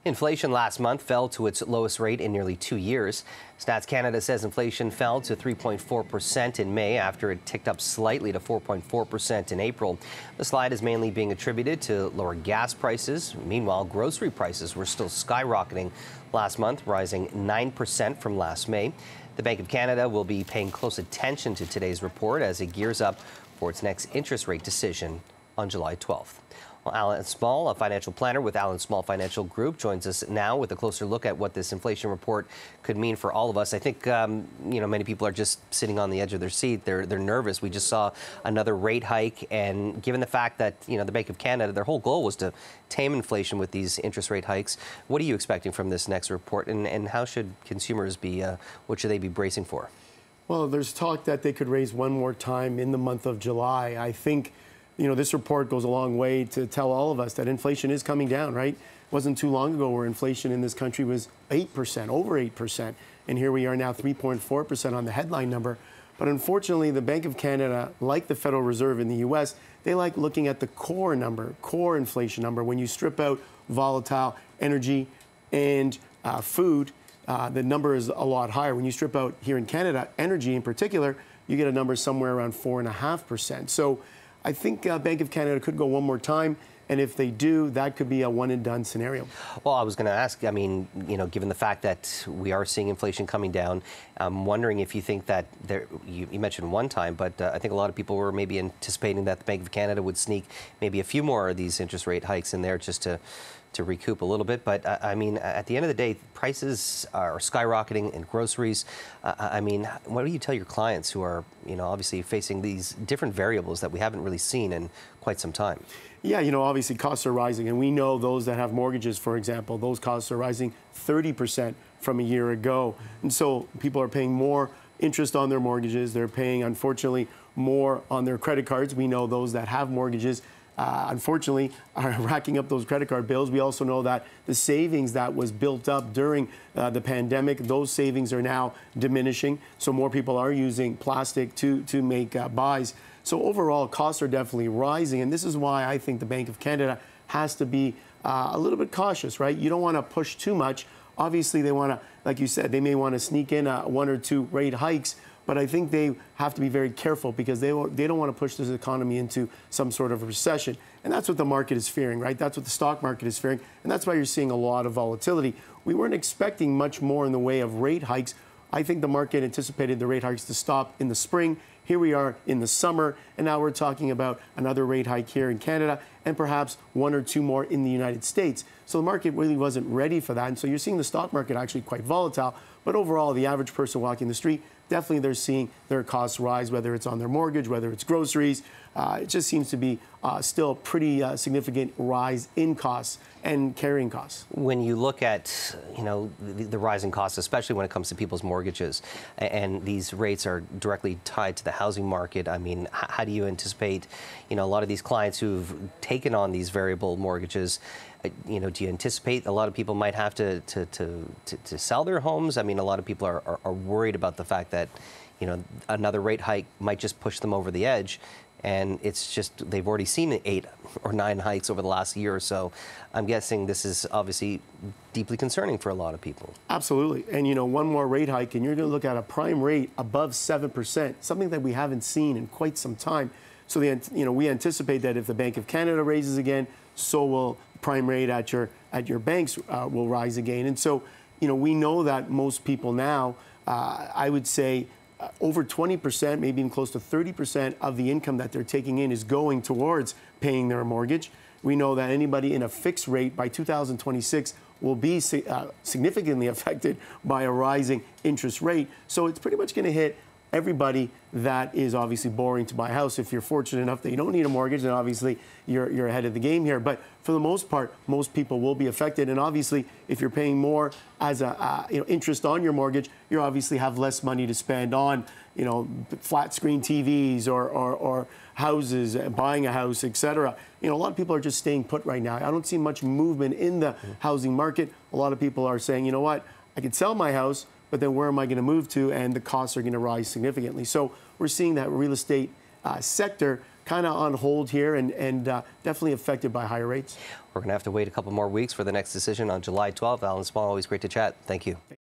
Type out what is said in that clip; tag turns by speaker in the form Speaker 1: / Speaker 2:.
Speaker 1: Inflation last month fell to its lowest rate in nearly 2 years. Stats Canada says inflation fell to 3.4% in May after it ticked up slightly to 4.4% in April. The slide is mainly being attributed to lower gas prices. Meanwhile, grocery prices were still skyrocketing last month, rising 9% from last May. The Bank of Canada will be paying close attention to today's report as it gears up for its next interest rate decision on July 12th. Well, Alan Small, a financial planner with Alan Small Financial Group, joins us now with a closer look at what this inflation report could mean for all of us. I think, many people are just sitting on the edge of their seat. They're nervous. We just saw another rate hike. And given the fact that, the Bank of Canada, their whole goal was to tame inflation with these interest rate hikes, what are you expecting from this next report? And how should consumers be, what should they be bracing for?
Speaker 2: Well, there's talk that they could raise one more time in the month of July. I think this report goes a long way to tell all of us that inflation is coming down, right? It wasn't too long ago where inflation in this country was 8%, over 8%. And here we are now 3.4% on the headline number. But unfortunately, the Bank of Canada, like the Federal Reserve in the U.S., they like looking at the core number, core inflation number. When you strip out volatile energy and food, the number is a lot higher. When you strip out, here in Canada, energy in particular, you get a number somewhere around 4.5%. So I think Bank of Canada could go one more time, and if they do, that could be a one-and-done scenario.
Speaker 1: Well, I was going to ask, given the fact that we are seeing inflation coming down, I'm wondering if you think that you mentioned one time, but I think a lot of people were maybe anticipating that the Bank of Canada would sneak maybe a few more of these interest rate hikes in there just to recoup a little bit. But at the end of the day, prices are skyrocketing in groceries. What do you tell your clients who are, obviously facing these different variables that we haven't really seen in quite some time?
Speaker 2: Yeah, obviously costs are rising, and we know those that have mortgages, for example, those costs are rising 30% from a year ago. And so people are paying more interest on their mortgages. They're paying, unfortunately, more on their credit cards. We know those that have mortgages unfortunately, are racking up those credit card bills. We also know that the savings that was built up during the pandemic, those savings are now diminishing. So more people are using plastic to make buys. So overall, costs are definitely rising. And this is why I think the Bank of Canada has to be a little bit cautious, right? You don't want to push too much. Obviously, they want to, like you said, they may want to sneak in one or two rate hikes. But I think they have to be very careful because they don't want to push this economy into some sort of a recession. And that's what the market is fearing, right? That's what the stock market is fearing. And that's why you're seeing a lot of volatility. We weren't expecting much more in the way of rate hikes. I think the market anticipated the rate hikes to stop in the spring. Here we are in the summer, and now we're talking about another rate hike here in Canada and perhaps one or two more in the United States. So the market really wasn't ready for that. And so you're seeing the stock market actually quite volatile. But overall, the average person walking the street, definitely they're seeing their costs rise, whether it's on their mortgage, whether it's groceries. It just seems to be still a pretty significant rise in costs and carrying costs.
Speaker 1: When you look at, the rising costs, especially when it comes to people's mortgages, and these rates are directly tied to the housing market, how do you anticipate, a lot of these clients who've taken on these variable mortgages, do you anticipate a lot of people might have to sell their homes? A lot of people are worried about the fact that, another rate hike might just push them over the edge. And it's just, they've already seen 8 or 9 hikes over the last year or so. I'm guessing this is obviously deeply concerning for a lot of people.
Speaker 2: Absolutely. And, one more rate hike, and you're going to look at a prime rate above 7%, something that we haven't seen in quite some time. So, we anticipate that if the Bank of Canada raises again, so will prime rate at your banks will rise again. And so, we know that most people now, I would say, over 20%, maybe even close to 30% of the income that they're taking in is going towards paying their mortgage. We know that anybody in a fixed rate by 2026 will be significantly affected by a rising interest rate. So it's pretty much going to hit everybody that is obviously borrowing to buy a house. If you're fortunate enough that you don't need a mortgage, then obviously you're ahead of the game here. But for the most part, most people will be affected. And obviously, if you're paying more as interest on your mortgage, you obviously have less money to spend on flat screen TVs or houses, buying a house, etc. A lot of people are just staying put right now. I don't see much movement in the housing market. A lot of people are saying, you know what, I could sell my house, but then where am I going to move to? And the costs are going to rise significantly. So we're seeing that real estate sector kind of on hold here and definitely affected by higher rates.
Speaker 1: We're going to have to wait a couple more weeks for the next decision on July 12th. Alan Small, always great to chat. Thank you.